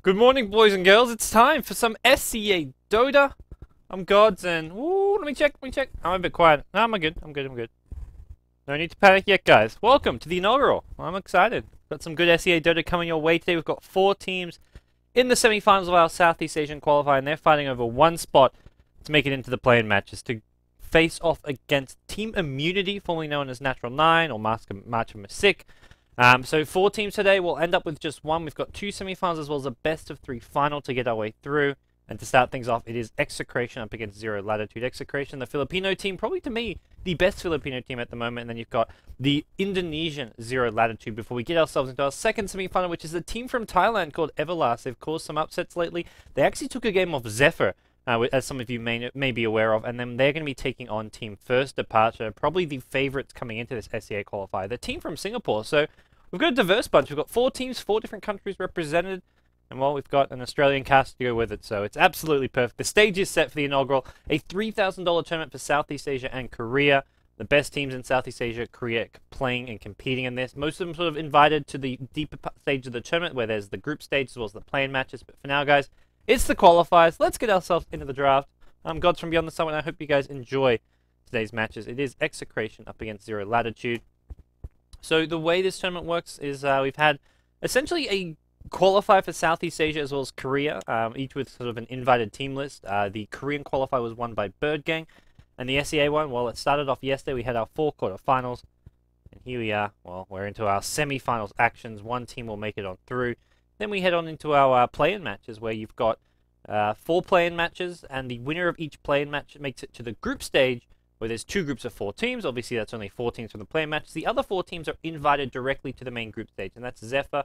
Good morning, boys and girls. It's time for some SCA Dota. I'm Gods, and let me check. I'm a bit quiet. No, I'm good. I'm good. No need to panic yet, guys. Welcome to the inaugural. I'm excited. Got some good SCA Dota coming your way today. We've got 4 teams in the semi-finals of our Southeast Asian qualifier, and they're fighting over one spot to make it into the play-in matches to face off against Team Immunity, formerly known as Natural 9 or March of Masik. So 4 teams today. We'll end up with just one. We've got 2 semi-finals as well as a best of 3 final to get our way through. And to start things off, it is Execration up against Zero Latitude. Execration, the Filipino team, probably to me the best Filipino team at the moment. And then you've got the Indonesian Zero Latitude before we get ourselves into our second semi-final, which is a team from Thailand called Everlast. They've caused some upsets lately. They actually took a game off Zephyr, as some of you may be aware of, and then they're going to be taking on Team First Departure, probably the favorites coming into this SCA qualifier. The team from Singapore, so we've got a diverse bunch. We've got 4 teams, 4 different countries represented, and well, we've got an Australian cast to go with it, so it's absolutely perfect. The stage is set for the inaugural, a $3,000 tournament for Southeast Asia and Korea. The best teams in Southeast Asia, Korea, playing and competing in this. Most of them sort of invited to the deeper stage of the tournament, where there's the group stage as well as the play-in matches. But for now, guys, it's the qualifiers. Let's get ourselves into the draft. I'm Gods from Beyond the Summit, and I hope you guys enjoy today's matches. It is Execration up against Zero Latitude. So the way this tournament works is we've had essentially a qualifier for Southeast Asia as well as Korea, each with sort of an invited team list. The Korean qualifier was won by Bird Gang, and the SEA one, well, it started off yesterday. We had our 4 quarterfinals, and here we are. Well, we're into our semi-finals actions. One team will make it on through. Then we head on into our play-in matches, where you've got 4 play-in matches, and the winner of each play-in match makes it to the group stage, where there's 2 groups of 4 teams. Obviously, that's only 4 teams from the play-in matches. The other 4 teams are invited directly to the main group stage, and that's Zephyr,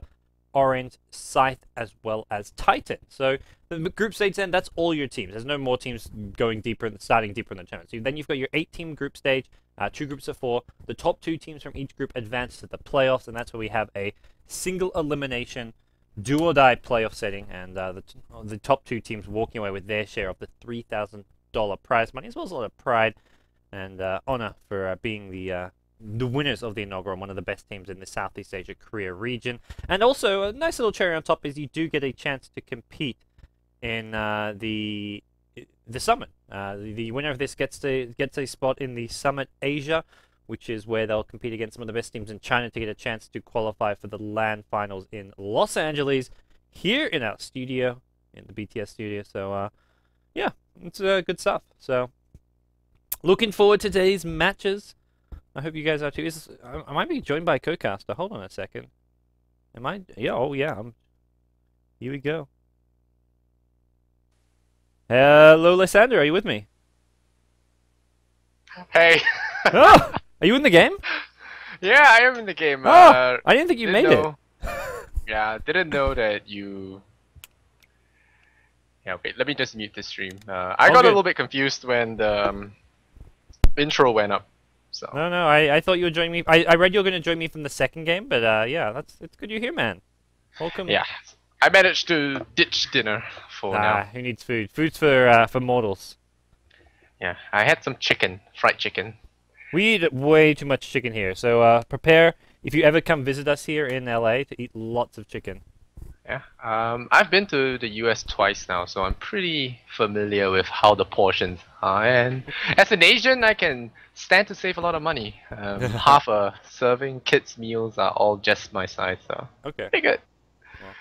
Orange, Scythe, as well as Titan. So the group stage, then, that's all your teams. There's no more teams going deeper, starting deeper in the tournament. So then you've got your 8-team group stage, 2 groups of 4. The top 2 teams from each group advance to the playoffs, and that's where we have a single elimination do-or-die playoff setting, and the top 2 teams walking away with their share of the $3,000 prize money, as well as a lot of pride and honor for being the winners of the inaugural, one of the best teams in the Southeast Asia Korea region. And also, a nice little cherry on top is you do get a chance to compete in the summit. The winner of this gets a spot in the Summit Asia, which is where they'll compete against some of the best teams in China to get a chance to qualify for the LAN finals in Los Angeles, here in our studio, in the BTS studio. So, yeah, it's good stuff. So, looking forward to today's matches. I hope you guys are too. I might be joined by a co-caster. Hold on a second. Am I? Yeah, oh yeah. Here we go. Hello, Lysander. Are you with me? Hey. Oh! Are you in the game? Yeah, I am in the game. Oh! I didn't think you made it. Yeah, didn't know that you... Yeah, wait, let me just mute this stream. I got a little bit confused when the intro went up. So. No, I thought you were joining me. I read you were going to join me from the second game, but yeah, it's good you're here, man. Welcome. Yeah, I managed to ditch dinner for now. Who needs food? Food's for mortals. Yeah, I had some chicken, fried chicken. We eat way too much chicken here, so prepare, if you ever come visit us here in LA, to eat lots of chicken. Yeah, I've been to the US twice now, so I'm pretty familiar with how the portions are. And as an Asian, I can stand to save a lot of money. Half a serving, kids' meals are all just my size, so okay, pretty good. Well.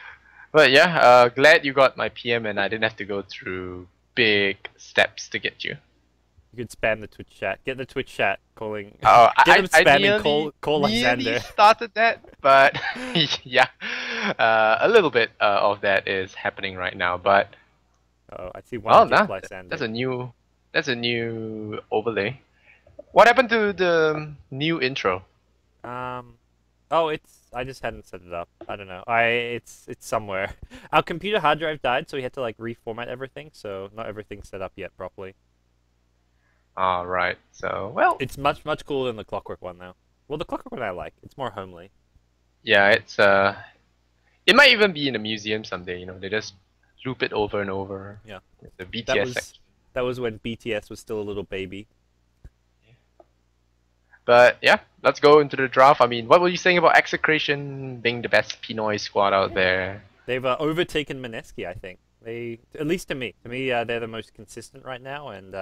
But yeah, glad you got my PM and I didn't have to go through big steps to get you. You could spam the Twitch chat. Get the Twitch chat calling. Oh, get him spamming. I call Lysander. Started that, but yeah, a little bit of that is happening right now. But oh, I see one. Lysander. That's a new overlay. What happened to the new intro? Oh, I just hadn't set it up. I don't know. It's somewhere. Our computer hard drive died, so we had to like reformat everything. So not everything's set up yet properly. Alright, so, well... It's much cooler than the Clockwork one, though. Well, the Clockwork one I like. It's more homely. Yeah, it's, it might even be in a museum someday, you know, they just loop it over and over. Yeah. The BTS section. That was when BTS was still a little baby. But, yeah, let's go into the draft. I mean, what were you saying about Execration being the best Pinoy squad out there? They've overtaken Mineski, I think. At least to me, they're the most consistent right now, and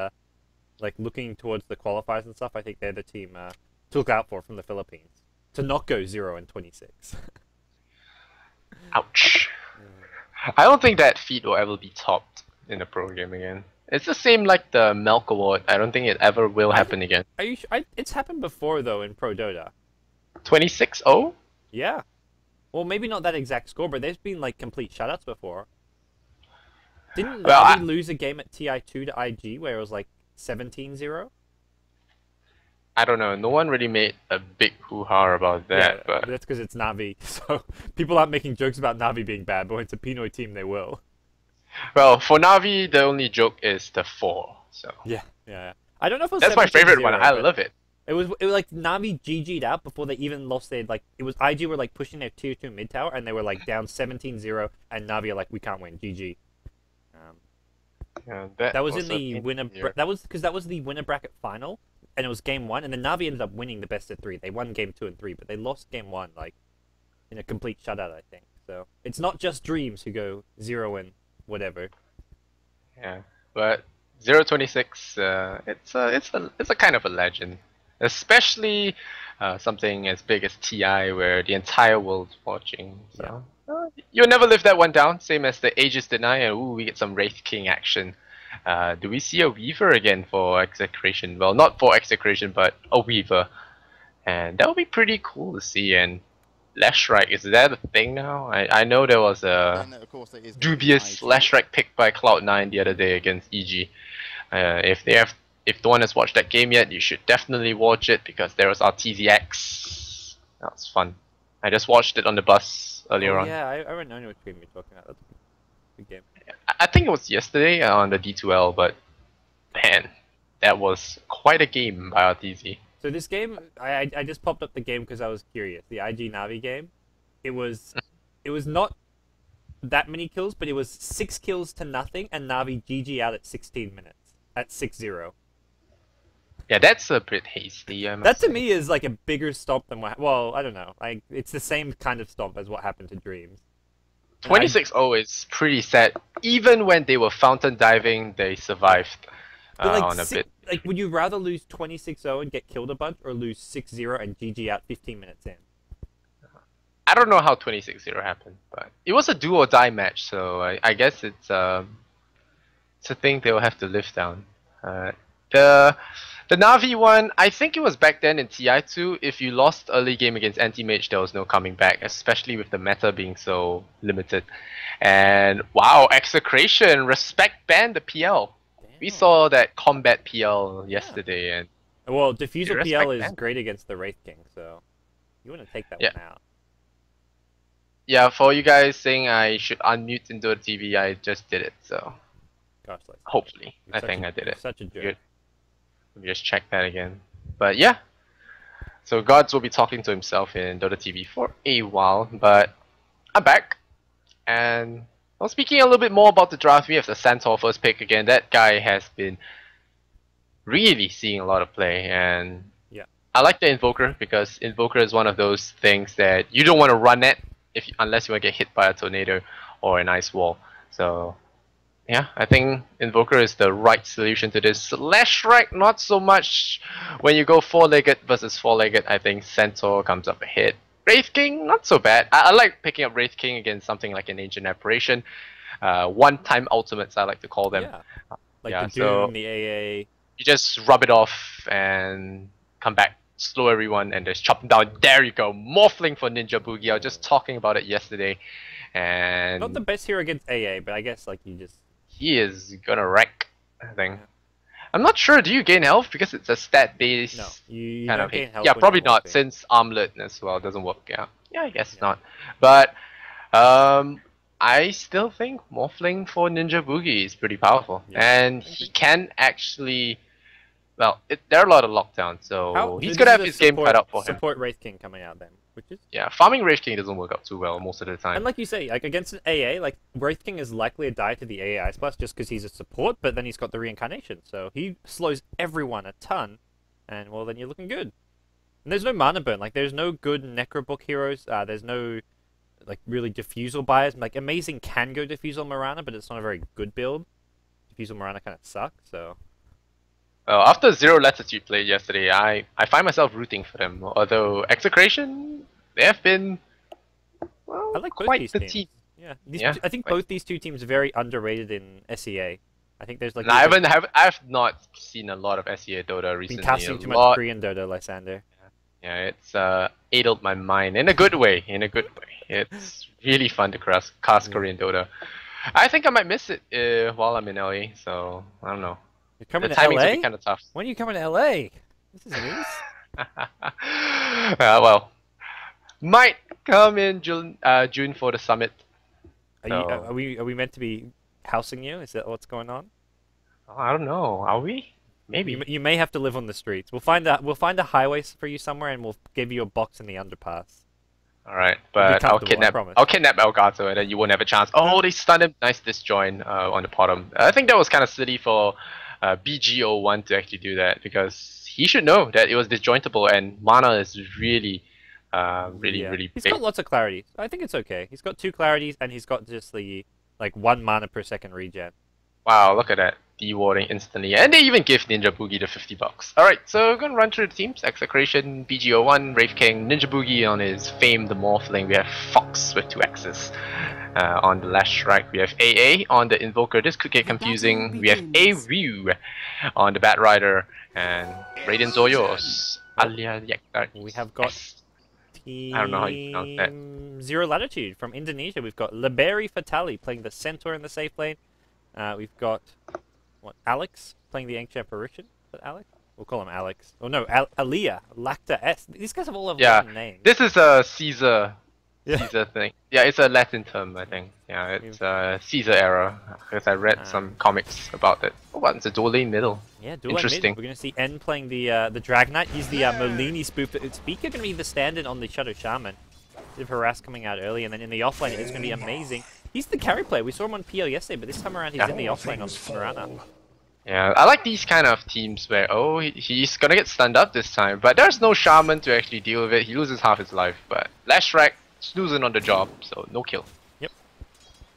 like looking towards the qualifiers and stuff, I think they're the team to look out for from the Philippines to not go 0-26. Ouch. I don't think that feat will ever be topped in a pro game again. It's the same like the Melk Award. I don't think it ever will happen again. Are you? It's happened before though in Pro Dota. 26-0? Yeah. Well, maybe not that exact score, but there's been like complete shutouts before. Didn't Navi lose a game at TI2 to IG where it was like 17-0? I don't know. No one really made a big hoo-ha about that, Yeah, but that's because it's Navi. So people aren't making jokes about Navi being bad, but when it's a Pinoy team, they will. well, for Navi, the only joke is the 4. So Yeah. I don't know if it was that's my favorite 17-0, one. I but love it. It was like Navi GG'd out before they even lost their like it was IG were like pushing their tier 2 mid tower and they were like down 17-0 and Navi are like we can't win GG. Yeah, That was in the winner. That was because that was the winner bracket final, and it was game 1, and then Navi ended up winning the best of 3. They won game 2 and 3, but they lost game 1 like in a complete shutout, I think. So it's not just Dreams who go 0 and whatever. Yeah, but 026, it's a kind of a legend, especially something as big as TI, where the entire world's watching. So you'll never live that one down. Same as the Aegis Deny, and ooh, we get some Wraith King action. Do we see a Weaver again for Execration? Well, not for Execration, but a Weaver, and that would be pretty cool to see. And Lashstrike, is that a thing now? I know there was a dubious Lashstrike pick by Cloud9 the other day against EG. If no one has watched that game yet, you should definitely watch it because there was RTZX. That was fun. I just watched it on the bus earlier on. Yeah, I don't know what game you're talking about. That's a good game. I think it was yesterday on the D2L, but man, that was quite a game by RTZ. So this game, I just popped up the game because I was curious. The IG Navi game, it was not that many kills, but it was 6 kills to nothing, and Navi GG out at 16 minutes at 6-0. Yeah, that's a bit hasty. That to me is like a bigger stomp than what. Well, I don't know. Like it's the same kind of stomp as what happened to Dreams. 26-0 is pretty sad. Even when they were fountain diving, they survived on a bit. Like, would you rather lose 26-0 and get killed a bunch, or lose 6-0 and GG out 15 minutes in? I don't know how 26-0 happened, but it was a do or die match, so I guess it's a thing they'll have to live down. The Navi one, I think it was back then in TI2, if you lost early game against Anti-Mage, there was no coming back, especially with the meta being so limited. And wow, Execration, respect ban the PL. Damn. We saw that combat PL yesterday, and well, Diffusal PL is great against the Wraith King, so you want to take that one out. Yeah, for you guys saying I should unmute into the TV, I just did it, so gosh, hopefully, I think I did it. Such a jerk. Good. Let me just check that again. But yeah, so Gods will be talking to himself in Dota TV for a while, but I'm back. And well, speaking a little bit more about the draft, we have the Centaur first pick again. That guy has been really seeing a lot of play, and I like the Invoker because Invoker is one of those things that you don't want to run at unless you want to get hit by a tornado or an ice wall. So yeah, I think Invoker is the right solution to this. Lashstrike, not so much. When you go 4-legged versus 4-legged, I think Centaur comes up ahead. Wraith King, not so bad. I like picking up Wraith King against something like an Ancient Apparition. One-time ultimates, I like to call them. Yeah, like the Doom, the AA. You just rub it off and come back, slow everyone, and just chop them down. There you go, Morphling for Ninja Boogie. I was just talking about it yesterday. And not the best hero against AA, but I guess like you just... He is gonna wreck, I think. I'm not sure, do you gain health? Because it's a stat-based you kind of gain health. Yeah, probably not, since Armlet as well doesn't work. Yeah, I guess not. But I still think Morphling for Ninja Boogie is pretty powerful. And he can actually... Well, there are a lot of lockdowns, so he's gonna have his game cut out for him. Support Wraith King coming out then, which is... Yeah, farming Wraith King doesn't work out too well most of the time. And like you say, like against an AA, like Wraith King is likely to die to the AA Ice Blast just because he's a support, but then he's got the reincarnation, so he slows everyone a ton, and well, then you're looking good. And there's no mana burn, like there's no good Necrobook heroes, there's no like really diffusal bias. Like Amazing can go diffusal Mirana, but it's not a very good build. Diffusal Mirana kind of sucks, so... After Zero Latitude played yesterday, I find myself rooting for them. Although Execration, they have been, well, I like both quite these the teams. team. Yeah, I think quite. both these two teams are very underrated in SEA. I think there's like... No, I've not seen a lot of SEA Dota recently. Been casting too much Korean Dota, Lysander. Yeah, it's aided my mind in a good way. In a good way, it's really fun to cast Korean Dota. I think I might miss it while I'm in LA. So I don't know. You're coming the to timings LA? will be kind of tough. When are you coming to LA? This is news. Well, might come in June for the summit. Are we meant to be housing you? Is that what's going on? Oh, I don't know. Are we? Maybe. You may have to live on the streets. We'll find a highway for you somewhere, and we'll give you a box in the underpass. All right, but I'll kidnap Elgato, and then you won't have a chance. Oh, they stunned him. Nice disjoin on the bottom. I think that was kind of silly for BG01 to actually do that, because he should know that it was disjointable, and mana is really big. He's got lots of clarity. I think it's okay. He's got 2 clarities, and he's got just the like 1 mana per second regen. Wow, look at that. Dewarding instantly. And they even give Ninja Boogie the $50. Alright, so we're gonna run through the teams. Execration, BG01, Wraith King, Ninja Boogie on his famed Morphling. We have Fox with 2 X's. On the left strike, we have AA on the Invoker. This could get confusing. We have A-Ryu on the Bat Rider. And Radiant Zoyos. We have got I don't know how you pronounce that. Zero Latitude from Indonesia. We've got Liberi Fatali playing the Centaur in the safe lane. We've got Alex playing the Ancient Apparition. Is that Alex? We'll call him Alex. Oh no, Alia, Lacta S. These guys have all have Latin names. This is a Caesar thing. Yeah, it's a Latin term, I think. Yeah, it's Caesar era, because I read some comics about it. Oh, wow, it's a dual lane middle. Yeah, dual lane mid. We're gonna see N playing the Drag Knight. He's the Molini spoof. Speaker gonna be the stand-in on the Shadow Shaman. Bit of harass coming out early, and then in the offlane it's gonna be amazing. He's the carry player. We saw him on PL yesterday, but this time around he's in the offlane on Mirana. Yeah, I like these kind of teams where, he's gonna get stunned up this time, but there's no Shaman to actually deal with it. He loses half his life, but last rack, snoozing on the job, so no kill. Yep.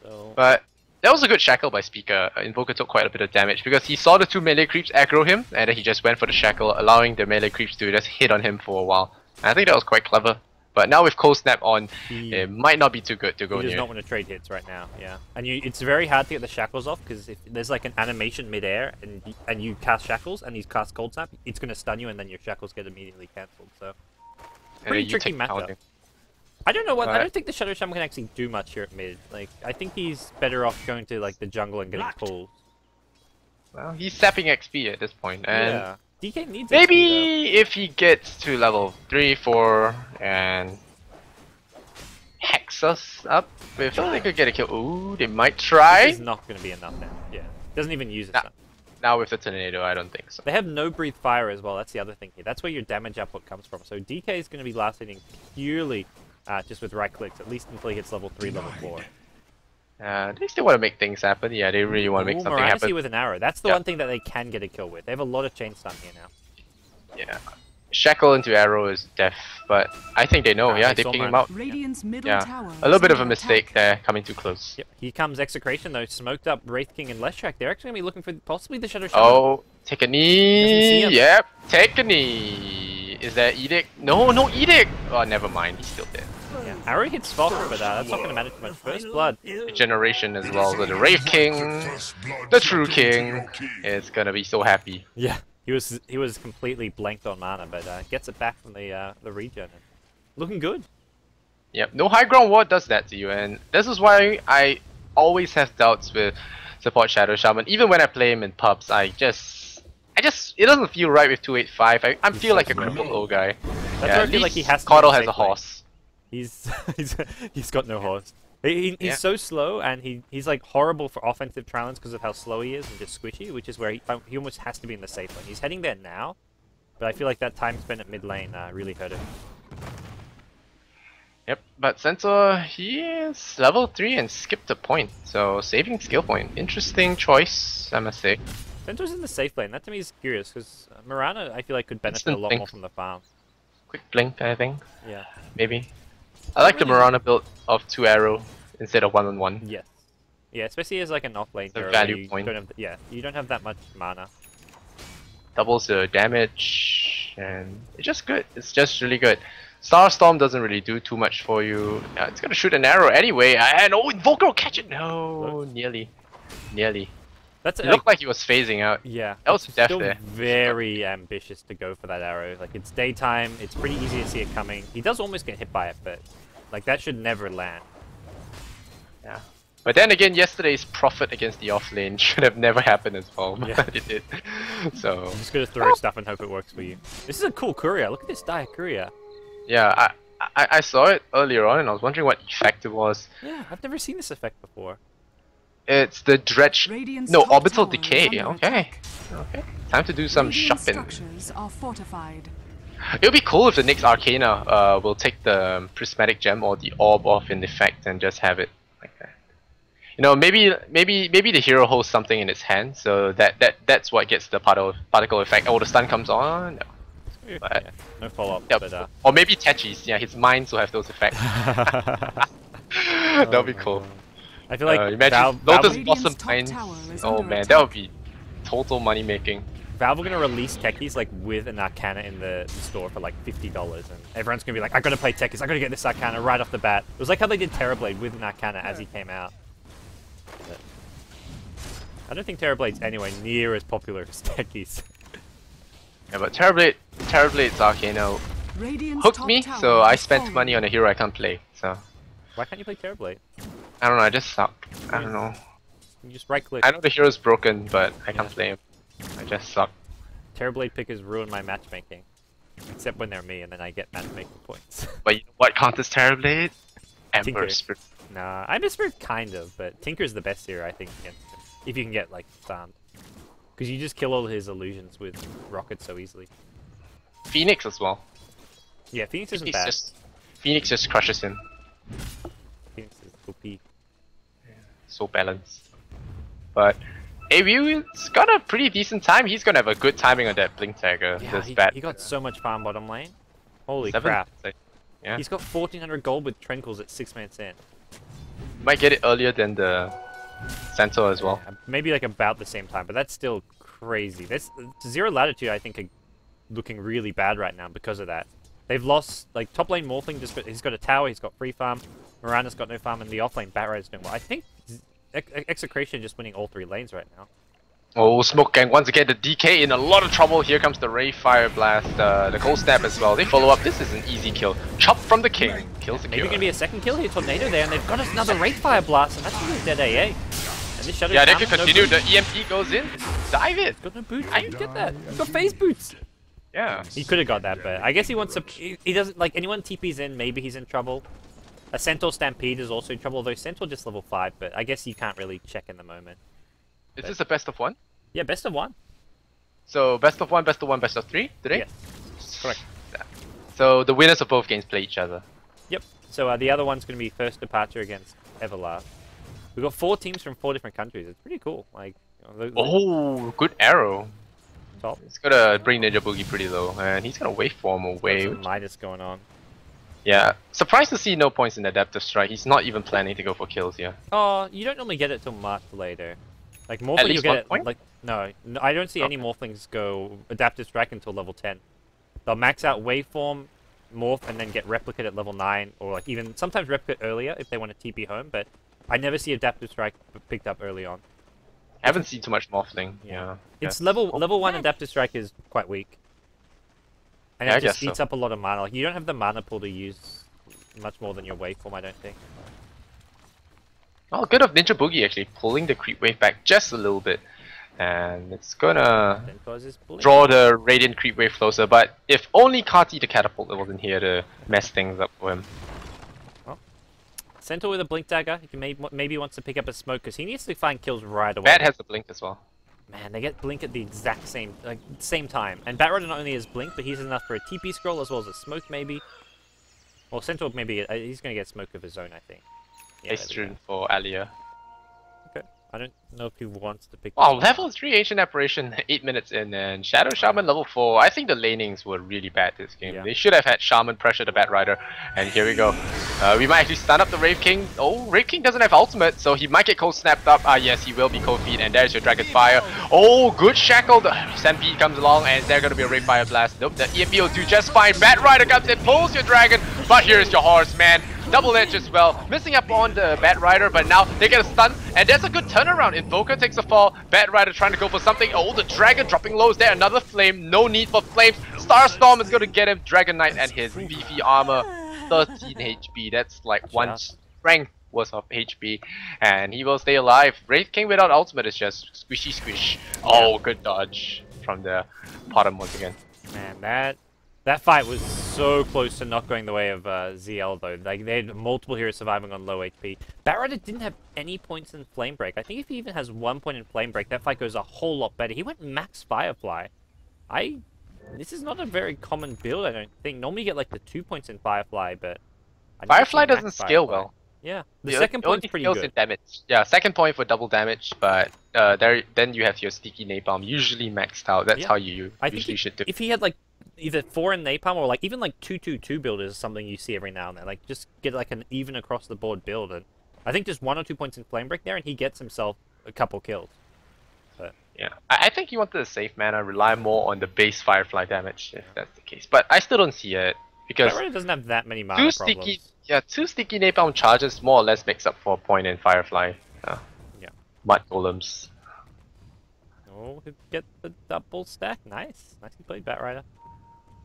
So... But that was a good shackle by Speaker. Invoker took quite a bit of damage because he saw the 2 melee creeps aggro him, and then he just went for the shackle, allowing the melee creeps to just hit on him for a while. And I think that was quite clever. But now with Cold Snap on, it might not be too good to go near. He does not want to trade hits right now, yeah. And it's very hard to get the shackles off, because if there's like an animation mid-air, and you cast shackles, and he casts Cold Snap, it's going to stun you, and then your shackles get immediately cancelled, so... Pretty tricky matchup. I don't know what... I don't think the Shadow Shaman can actually do much here at mid. Like, I think he's better off going to like the jungle and getting pulled. Well, he's sapping XP at this point, and... Yeah. DK needs maybe if he gets to level 3, 4, and hex us up, if they could get a kill. Ooh, they might try. This is not going to be enough then. Yeah, doesn't even use it. Now with the tornado, I don't think so. They have no breathe fire as well. That's the other thing here. That's where your damage output comes from. So DK is going to be last hitting purely just with right clicks, at least until he hits level 3, level 4. They still want to make things happen. Yeah, they really want to make something happen. With an arrow. That's the one thing that they can get a kill with. They have a lot of chain stun here now. Yeah. Shackle into arrow is death, but I think they know. Yeah, they ping him out. Yeah. A little bit of a mistake there, coming too close. Yep. Here comes Execration though, smoked up Wraith King and Leshrac. They're actually going to be looking for possibly the Shadow Shaman. Oh, take a knee. Yep, take a knee. Is that Edict? No, no Edict. Oh, never mind. He's still dead. Yeah. Arrow hits Fox, but that's not going to matter too much. First Blood. Generation as well. So the Wraith King, the True King, is going to be so happy. Yeah. He was completely blanked on mana, but gets it back from the regen. Looking good. Yep, no high ground ward does that to you, and this is why I always have doubts with support Shadow Shaman. Even when I play him in pubs, it doesn't feel right with 285. I feel like a crippled old guy. That's where I feel like he has to. Caudle has a horse. He's got no horse. He's so slow, and he's like horrible for offensive challenge because of how slow he is and just squishy, which is where he almost has to be in the safe lane. He's heading there now, but I feel like that time spent at mid lane really hurt him. Yep, but Centaur, he is level 3 and skipped a point, so saving skill point. Interesting choice, I must say. Centaur's in the safe lane. That to me is curious, because Mirana I feel like could benefit a lot more from the farm. Quick blink, I think. Yeah. Maybe. I like the Marana build of 2 arrow instead of 1-on-1. Yes. Yeah, especially as like an off lane The hero. value You point. don't have you don't have that much mana. Doubles the damage, and it's just good. It's just really good. Starstorm doesn't really do too much for you. It's gonna shoot an arrow anyway, and oh, Invoker will catch it! No, nearly. Nearly. That's It looked like he was phasing out. yeah. That was it's death still there. very ambitious to go for that arrow. Like it's daytime, it's pretty easy to see it coming. He does almost get hit by it, but like that should never land. Yeah. But then again, yesterday's profit against the offlane should have never happened as well, but Yeah. it did. So I'm just gonna throw stuff and hope it works for you. This is a cool courier. Look at this dire courier. yeah, I saw it earlier on, and I was wondering what effect it was. Yeah, I've never seen this effect before. It's the dredge. Radiant's No, top orbital tower is decay. under Okay. attack. Okay. Time to do some Radiant shopping. structures are fortified. It would be cool if the next Arcana will take the prismatic gem or the orb off in effect and just have it like that. You know, maybe the hero holds something in its hand, so that's what gets the particle effect. Oh, the stun comes on. No. But, Yeah, no follow up. yeah, But or maybe Techis. Yeah, his mines will have those effects. That'll be my cool. God. I feel like Imagine Valve Lotus Radiant's Blossom top mines. tower is Oh under man, attack. that would be total money making. Valve are gonna release techies like with an Arcana in the store for like $50, and everyone's gonna be like, I gotta play techies, I gotta get this Arcana right off the bat. It was like how they did Terrorblade with an Arcana as he came out. But I don't think Terrorblade's anywhere near as popular as techies. Yeah, but Terrorblade's Arcana Radiant's hooked top me, tower so I has spent fallen. money on a hero I can't play. So Why can't you play Terrorblade? I don't know, I just suck. I don't know. You just right click. I know the hero's broken, but I can't play him. I just suck. Terrorblade pickers ruin my matchmaking. Except when they're me, and then I get matchmaking points. But you know what counters Terrorblade? Tinker. Ember Spirit. Nah, I'm a Spirit kind of, but Tinker's the best hero I think against him. If you can get like farmed. Because you just kill all his illusions with rockets so easily. Phoenix as well. Yeah, Phoenix isn't bad. Phoenix just crushes him. Phoenix is OP. So balanced. But AW's got a pretty decent time. He's gonna have a good timing on that Blink Tagger. Yeah, This bad. he got so much farm bottom lane. Holy Seven? crap. Yeah. He's got 1400 gold with Trenkles at 6 minutes in. Might get it earlier than the Centaur as well. Yeah, maybe like about the same time, but that's still crazy. This Zero Latitude I think are looking really bad right now because of that. They've lost, like, top lane Morphling, he's got a tower, he's got free farm, Mirana's got no farm, and the off lane Batrider's doing well. I think Execration just winning all 3 lanes right now. Oh, Smoke Gang once again, the DK in a lot of trouble. Here comes the Ray Fire Blast, the Cold Snap as well. They follow up. This is an easy kill. Chop from the King. Kills the Maybe killer. gonna be a second kill here, Tornado there, and they've got another Wraith Fire Blast, and that's gonna be a dead AA. And this Shadow Yeah, they Cannon, can no continue. boots. The EMP goes in. Dive it. Got no boots. How you get that? He's got phase boots. Yeah. He could have got that, but I guess he wants to. He doesn't like anyone TP's in. Maybe he's in trouble. A Centaur Stampede is also in trouble, though Centaur just level 5. But I guess you can't really check in the moment. Is this a best of 1? Yeah, best of 1. So best of 1, best of 1, best of 3 today? Yes, correct. Yeah. So the winners of both games play each other. Yep. So the other one's gonna be First Departure against Everlast. We've got 4 teams from 4 different countries. It's pretty cool. Like, you know, Oh, good arrow. top. He's gonna bring Ninja Boogie pretty low, and he's gonna waveform away. Some Midas going on. Yeah, surprised to see no points in Adaptive Strike. He's not even planning to go for kills here. Oh, you don't normally get it till much later. Like At Morphling, least you get one it. point? Like no, I don't see any Okay. Morphlings go Adaptive Strike until level 10. They'll max out Waveform, Morph, and then get Replicate at level 9, or like even sometimes Replicate earlier if they want to TP home. But I never see Adaptive Strike picked up early on. Haven't seen too much Morphling. Yeah. It's yeah. level 1 Adaptive Strike is quite weak, and Yeah, I it just guess eats so. up a lot of mana. Like you don't have the mana pool to use much more than your Waveform, I don't think. Oh, good of Ninja Boogie actually pulling the creep wave back just a little bit, and it's gonna Then causes bullying. draw the Radiant creep wave closer. But if only Kati the catapult wasn't here to mess things up for him. Centaur with a Blink Dagger. He can maybe wants to pick up a smoke because he needs to find kills right away. Bad has a blink as well. Man, they get Blink at the exact same time. And Batrider not only has Blink, but he's enough for a TP scroll as well as a smoke maybe. Well, Centaur maybe he's gonna get smoke of his own, I think. Yeah, Ace there we Rune for Alia. go. Okay. I don't know if he wants to pick. Wow, this one. level 3 Ancient Apparition 8 minutes in, and Shadow Shaman level 4. I think the lanings were really bad this game. Yeah. They should have had Shaman pressure the Bat Rider, and here we go. We might actually stun up the Rave King. Oh, Rave King doesn't have ultimate, so he might get cold snapped up. Ah, yes, he will be cold feet, and there's your Dragon Fire. Oh, good shackle. The Stampede comes along, and there's gonna be a Rave Fire Blast. Nope, the EMP will do just fine. Bat Rider comes in, pulls your dragon, but here's your horse, man. Double edge as well, missing up on the Bat Rider, but now they get a stun, and there's a good turnaround. Invoker takes a fall, Bat Rider trying to go for something. Oh, the Dragon dropping low is there, another flame, no need for flames. Starstorm is going to get him, Dragon Knight and his beefy armor, 13 HP, that's like one strength worth of HP, and he will stay alive. Wraith King without ultimate is just squishy squish. Oh, good dodge from the bottom once again. Man, that fight was so close to not going the way of ZL though. Like they had multiple heroes surviving on low HP. Bat Rider didn't have any points in Flame Break. I think if he even has 1 point in Flame Break, that fight goes a whole lot better. He went max Firefly. This is not a very common build, I don't think. Normally you get like the 2 points in Firefly, but Firefly doesn't scale well. Yeah, the second point's pretty good. In damage. Yeah, second point for double damage, but then you have your sticky napalm usually maxed out. That's how you usually should do. If he had like either 4 in napalm or like even like 2-2-2 build is something you see every now and then. Like just get like an even across the board build, and I think just 1 or 2 points in Flame Break there, and he gets himself a couple kills. But yeah, I think he wanted to save mana, rely more on the base Firefly damage if that's the case. But I still don't see it because Bat Rider doesn't have that many mana problems. Two sticky napalm charges more or less makes up for a point in Firefly. Yeah. Mud golems. Oh, he get the double stack. Nice, nicely played, Bat Rider.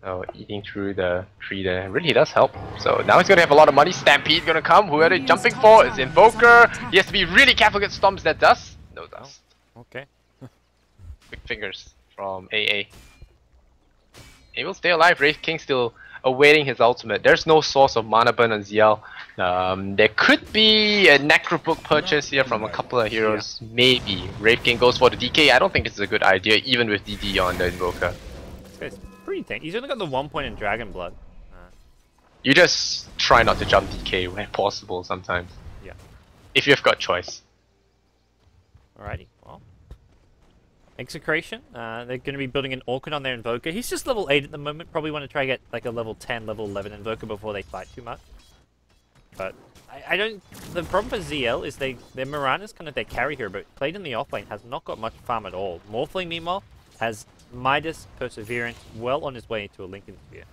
Oh, eating through the tree there really does help. So now he's gonna have a lot of money. Stampede gonna come. Who are they jumping for? Is Invoker. He has to be really careful against storms that dust. No dust. Oh, okay. Big fingers from AA. He will stay alive. Wraith King still awaiting his ultimate. There's no source of mana burn on ZL. There could be a Necrobook purchase here from a couple of heroes. Maybe. Wraith King goes for the DK. I don't think this is a good idea, even with DD on the Invoker. This guy's pretty tanky. He's only got the 1 point in Dragon Blood. You just try not to jump DK when possible sometimes. Yeah. If you've got choice. Alrighty, well. Execration, they're going to be building an Orchid on their Invoker. He's just level 8 at the moment. Probably want to try to get like a level 10, level 11 Invoker before they fight too much. But I don't... The problem for ZL is their Mirana's kind of their carry hero, but played in the offlane has not got much farm at all. Morphling, meanwhile, has Midas, Perseverance, well on his way to a Lincoln Sphere.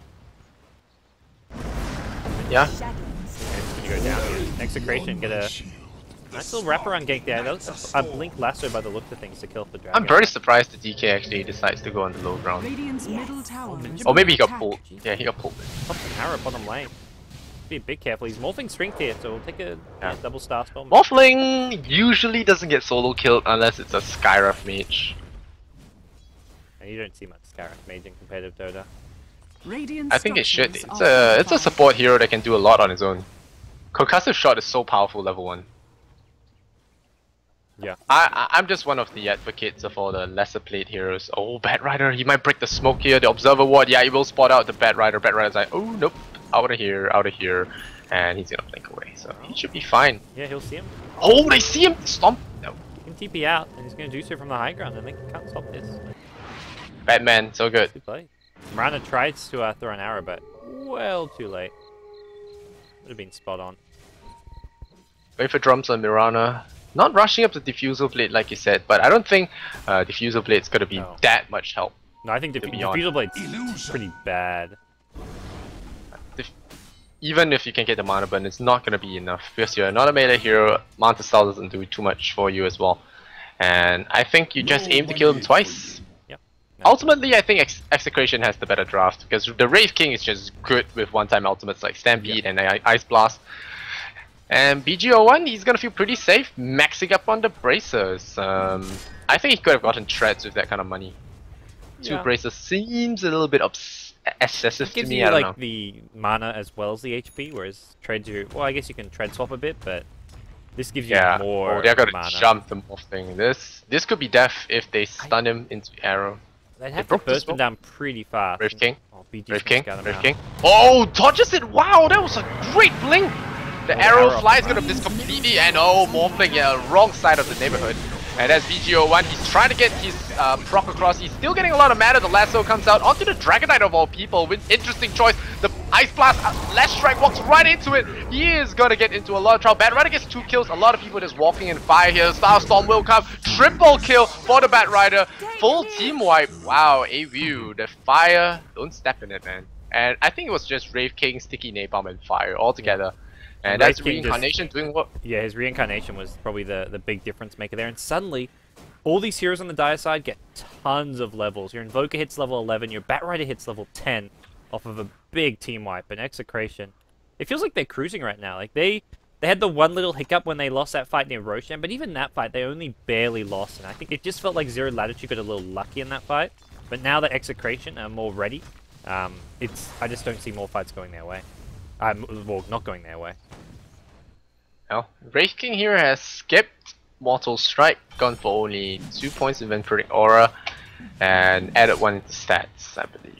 Yeah. It's going to go down here. Execration, get a nice little wraparound gank there. That was a Blink Lasso by the look of things to kill the dragon. I'm very surprised the DK actually decides to go on the low ground. Radiant's middle tower. Or maybe he got pulled. Yeah, he got pulled. Pops an arrow bottom lane. Be a bit careful. He's morphing strength here, so we'll take a double Starstorm. Morphling usually doesn't get solo killed unless it's a Skywrath mage. And you don't see much Scarab Mage in competitive Dota. Radiant I think it should. structures It's are a support hero that can do a lot on his own. Concussive Shot is so powerful level 1. Yeah. I'm just one of the advocates of all the lesser played heroes. Oh, Bat Rider, he might break the smoke here. The Observer Ward, yeah, he will spot out the Bat Rider. Bat Rider's like, oh nope, out of here, and he's gonna blink away. So he should be fine. Yeah, he'll see him. Oh, they see him! Stomp! No. He can TP out, and he's going to do so from the high ground, and they can't stop this. Batman, so good. Good play. Mirana tries to throw an arrow, but well too late. Would have been spot on. Wait for drums on Mirana. Not rushing up the Diffusal Blade like you said, but I don't think Diffusal Blade's gonna be that much help. No, I think Diffusal Blade's pretty bad. Even if you can get the mana burn, it's not gonna be enough because you're not a melee hero. Manta Style doesn't do too much for you as well, and I think you just aim to kill him twice. Yep. Ultimately, I think Execration has the better draft because the Wraith King is just good with one-time ultimates like Stampede and Ice Blast. And BG01, he's gonna feel pretty safe, maxing up on the bracers. I think he could have gotten treads with that kind of money. Two bracers seems a little bit excessive to me. It gives you I don't like know. the mana as well as the HP, whereas treads you. Well, I guess you can tread swap a bit, but this gives you more. Oh, they're gonna mana. jump the morph thing. This could be death if they stun him into arrow. They'd have to burst him down pretty fast. Wraith King. Oh, BG's Wraith King. gonna scout him Wraith out. King. Oh, dodges it! Wow, that was a great blink! The Oh, arrow arrow. flies gonna miss completely, and oh, Morphling, yeah, wrong side of the neighborhood. And that's BGO1, he's trying to get his proc across, he's still getting a lot of mana, the lasso comes out onto the Dragonite of all people, with interesting choice. The Ice Blast, Lash Strike walks right into it, he is gonna get into a lot of trouble. Bat Rider gets 2 kills, a lot of people just walking in fire here, Starstorm will come, triple kill for the Bat Rider, full team wipe. Wow, A-View, the fire, don't step in it, man. And I think it was just Wraith King, Sticky Napalm, and Fire all together. And Wraith that's King Reincarnation doing what? Yeah, his reincarnation was probably the big difference maker there. And suddenly, all these heroes on the dire side get tons of levels. Your Invoker hits level 11, your Bat Rider hits level 10 off of a big team wipe. And Execration, it feels like they're cruising right now. Like they had the one little hiccup when they lost that fight near Roshan, but even that fight they only barely lost. And I think it just felt like Zero Latitude got a little lucky in that fight. But now that Execration are more ready, I just don't see more fights going their way. Well, not going their way. Well, Wraith King here has skipped Mortal Strike, gone for only 2 points in Vampiric Aura, and added 1 into stats, I believe.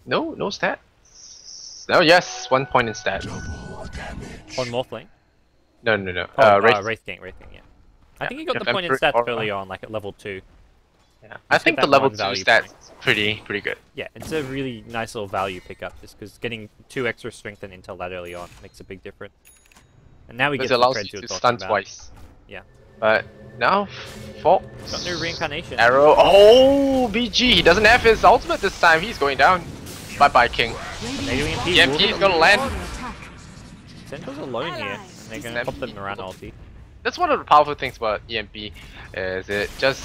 No stats? No, yes, 1 point in stats. On Morphling? No. Wraith King, yeah. I think he got the point in stats early on, like at level 2. Yeah. I think the level 2 stats pretty good. Yeah, it's a really nice little value pickup, just because getting 2 extra strength and intel that early on makes a big difference. And now we get It allows cred you to talking stun about. twice. Yeah. But now, Fox. Got new reincarnation. Arrow. Oh, BG. He doesn't have his ultimate this time. He's going down. Bye bye, King. EMP is gonna land. Sentinel's alone here, and they're gonna pop the Mirana ulti. That's one of the powerful things about EMP, is it just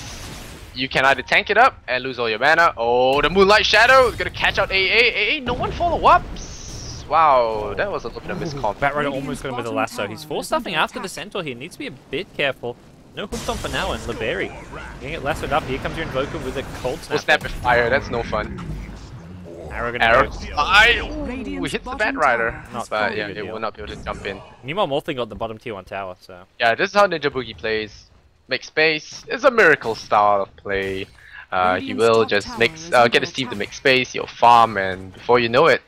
you can either tank it up and lose all your mana. Oh, the Moonlight Shadow is gonna catch out AA. No one follow ups. Wow, that was a little bit of a miscomp. Bat Rider almost got him with a lasso. He's force stuffing after the Centaur here. Needs to be a bit careful. No hooks on for now, and Libery getting it lassoed up. Here comes your Invoker with a cold snap. We'll snap with fire. That's no fun. Arrow gonna go. We hit the Bat Rider, Not but a yeah, good it deal. will not be able to jump in. Meanwhile, Morphling got the bottom tier 1 tower, so... Yeah, this is how Ninja Boogie plays. Make space. It's a miracle style of play. He will just get his team to make space, he'll farm, and before you know it,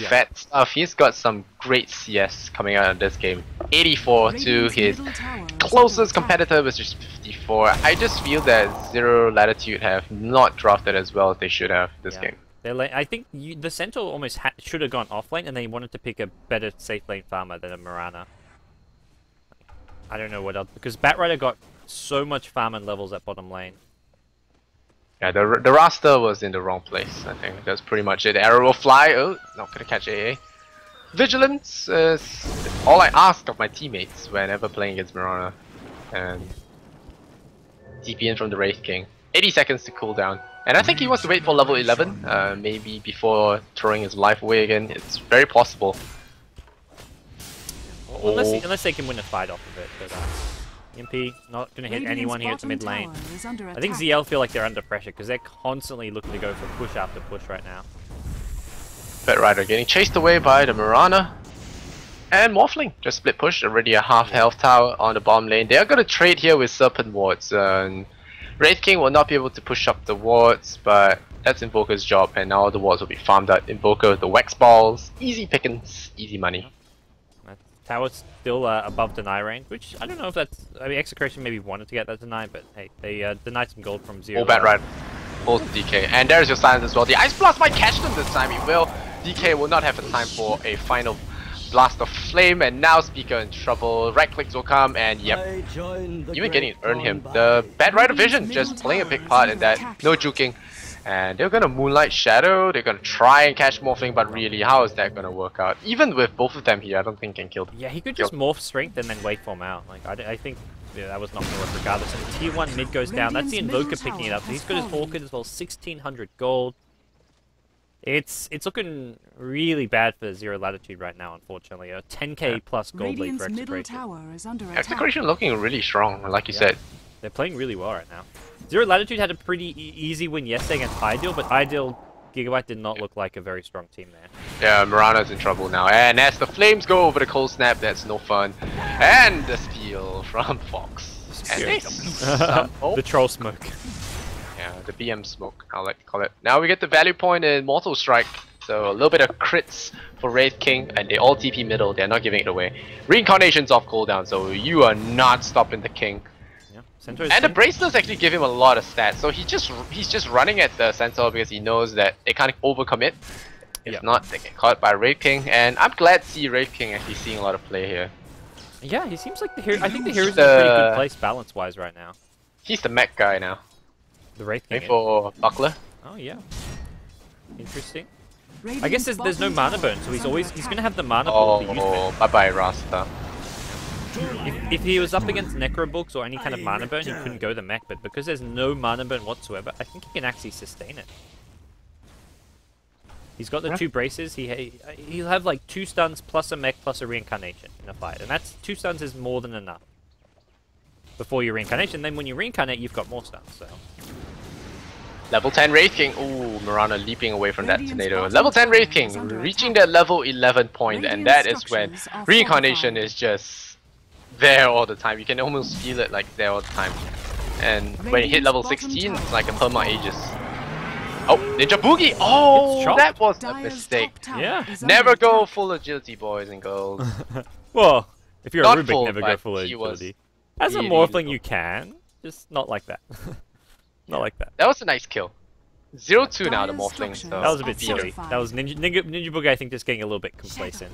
fat stuff. He's got some great CS coming out of this game. 84 to his closest competitor, which is 54. I just feel that Zero Latitude have not drafted as well as they should have this game. I think the Centaur almost should have gone off lane, and they wanted to pick a better safe lane farmer than a Mirana. I don't know what else, because Bat Rider got so much farm and levels at bottom lane. Yeah, the roster was in the wrong place, I think. That's pretty much it. Arrow will fly. Oh, not gonna catch AA. Vigilance is all I ask of my teammates whenever playing against Mirana. And TP in from the Wraith King. 80 seconds to cool down. And I think he wants to wait for level 11, maybe before throwing his life away again. It's very possible. Well, unless they can win a fight off of it. But, EMP not going to hit anyone here at the mid lane. I think ZL feel like they're under pressure because they're constantly looking to go for push after push right now. Bat Rider getting chased away by the Mirana. And Morphling just split push, already a half health tower on the bottom lane. They are going to trade here with Serpent Wards. Wraith King will not be able to push up the wards, but that's Invoker's job, and now the wards will be farmed out. Invoker, the Wax Balls, easy pickings, easy money. Tower's still above deny range, which I don't know if that's... I mean, Execration maybe wanted to get that deny, but hey, they denied some gold from Zero. Oh, Bat Rider. Pulls the DK, and there's your silence as well. The Ice Blast might catch them this time, it will. DK will not have a time for a final blast of flame, and now Speaker in trouble. Right clicks will come, and yep, even getting it earn him. The Bat Rider Vision just playing a big part in that. No juking. And they're gonna Moonlight Shadow, they're gonna try and catch Morphling, but really, how is that gonna work out? Even with both of them here, I don't think can kill them. Yeah, he could just morph strength and then waveform out. Like, I think that was not gonna work regardless. And the tier 1 mid goes down, that's the Invoker picking it up. So he's got his Orchid as well, 1600 gold. It's looking really bad for Zero Latitude right now, unfortunately. A 10k plus gold lead for Execration. Execration looking really strong, like you said. They're playing really well right now. Zero Latitude had a pretty easy win yesterday against Ideal, but Ideal Gigabyte did not look like a very strong team there. Yeah, Mirana's in trouble now. And as the flames go over the cold snap, that's no fun. And the steal from Fox. And the troll smoke. Yeah, the BM smoke, I like to call it. Now we get the value point in Mortal Strike. So a little bit of crits for Wraith King, and they all TP middle, they're not giving it away. Reincarnation's off cooldown, so you are not stopping the King. Yeah, Centaur is And the safe. bracelets actually give him a lot of stats, so he's just running at the Centaur because he knows that they can't overcommit. If Yeah. not, they get caught by Wraith King, and I'm glad to see Wraith King actually seeing a lot of play here. Yeah, he seems like the hero. I think the hero's in a pretty good place balance-wise right now. He's the mech guy now. The Wraith King. Wait for Buckler. Oh yeah. Interesting. I Radiant's guess there's no bottom mana tower burn, so he's is always under he's attack. gonna have the mana pool to use Oh, it. bye bye Rasta. If he was up against Necrobooks or any kind of mana burn, he couldn't go the mech. But because there's no mana burn whatsoever, I think he can actually sustain it. He's got the two braces. He'll have like 2 stuns plus a mech plus a reincarnation in a fight, and that's 2 stuns is more than enough. Before your reincarnation, then when you reincarnate, you've got more stuns. So Level 10 Wraith King. Ooh, Mirana leaping away from that Radiant's tornado. bottom Level 10 tower Wraith King is under reaching attack. that level 11 point, and Radiant that is when structures are reincarnation fortified. is just there all the time. You can almost feel it like there all the time. And when you hit Radiant's level bottom 16, it's tower like a perma Aegis. Oh, Ninja Boogie! Oh, It's chopped. that was a Dire's mistake. top tower Yeah. is under Never go attack. full agility, boys and girls. well, if you're Not a Rubik, full, never go but full he was agility. As a really Morphling, low. you can, just not like that. Not like that. That was a nice kill. 0-2 now, the Dire's Morphling. So structures That was a bit are silly. fortified. That was Ninja Boogie, I think, just getting a little bit complacent.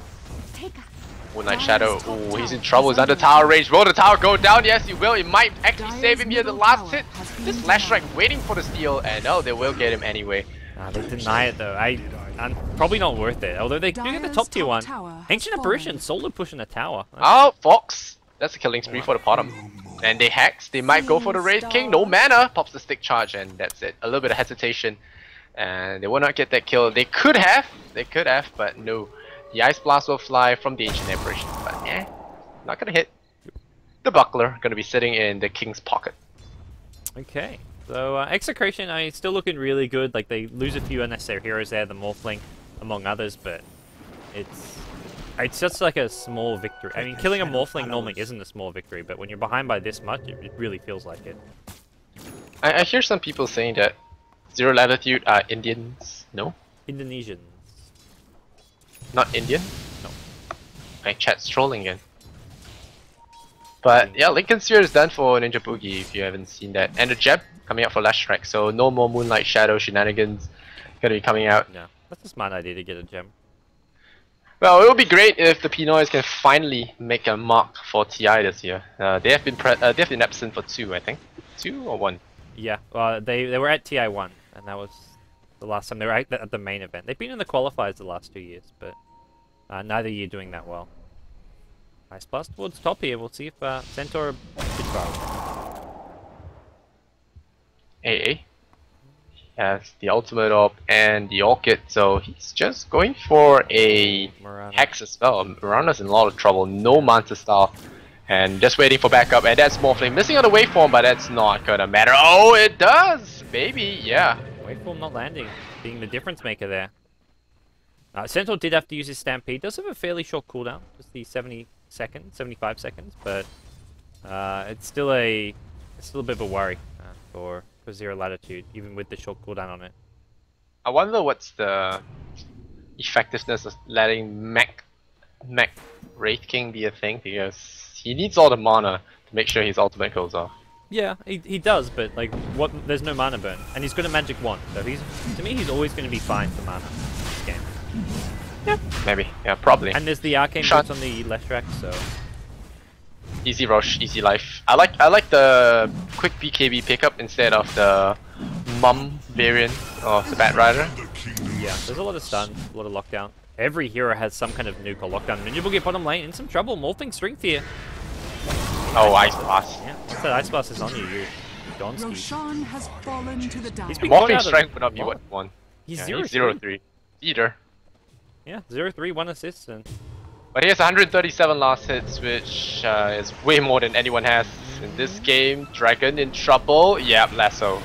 Moonlight Shadow. Ooh, he's in trouble. He's under tower range. Will the tower go down? Yes, he will. It might actually save him here. The last hit. This Lash Strike waiting for the steal, and oh, they will get him anyway. They deny it though. I'm probably not worth it. Although they do get the Dire's top tier top one. tower has Ancient fallen. Apparition, solo pushing the tower. Oh, Fox. That's a killing spree for the bottom. And they hacks. They might go for the Wraith King. No mana. Pops the stick charge, and that's it. A little bit of hesitation. And they will not get that kill. They could have, but no. The Ice Blast will fly from the Ancient Apparition, but not gonna hit. The Buckler gonna be sitting in the King's pocket. Okay. So Execration, still looking really good. Like they lose a few unnecessary heroes there, the Morphling, among others, but it's just like a small victory. I mean, killing a Morphling normally isn't a small victory, but when you're behind by this much, it really feels like it. I hear some people saying that Zero Latitude are Indians. No? Indonesians. Not Indian? No. My chat's trolling again. But yeah, Lincoln Sphere is done for Ninja Boogie if you haven't seen that. And the Gem coming out for Lash Strike, so no more Moonlight Shadow shenanigans gonna be coming out. Yeah, that's a smart idea to get a gem. Well, it would be great if the Pinoys can finally make a mark for TI this year. They have been absent for 2, I think. 2 or 1? Yeah, they were at TI 1, and that was the last time they were at the main event. They've been in the qualifiers the last 2 years, but neither year doing that well. Nice blast towards top here. We'll see if Centaur AA. He has the ultimate orb and the orchid, so he's just going for a Mirana. hex as well. Mirana's in a lot of trouble, no Manta Style, and just waiting for backup, and that's Morphling missing on the waveform, but that's not gonna matter. Oh, it does! Maybe, yeah. Waveform not landing, being the difference maker there. Centaur did have to use his Stampede. Does have a fairly short cooldown, just the 70 seconds, 75 seconds, but it's still a bit of a worry for Zero Latitude, even with the short cooldown on it. I wonder what's the effectiveness of letting Mech Wraith King be a thing, because he needs all the mana to make sure his ultimate goes off. Yeah, he does, but like, there's no mana burn, and he's got a magic wand, so to me he's always going to be fine for mana in this game. Yeah, maybe. Yeah, probably. And there's the arcane Shot. boots on the left track, so Easy rush, easy life. I like the quick BKB pickup instead of the mum variant of the Bat Rider. yeah, there's a lot of stun, a lot of lockdown. Every hero has some kind of nuke or lockdown. Ninja Boogie bottom lane in some trouble. Morphling strength here. Oh, Ice Blast. Yeah, once that Ice Blast is on you, you're Donski. Roshan has fallen to the He's dark. been caught Morphing out of strength would not be lot. what one. He's Yeah, 0-3. he's 0-3. Either. Yeah, 0-3, 1 assist, and But he has 137 last hits, which is way more than anyone has in this game. Dragon in trouble. Yeah, lasso.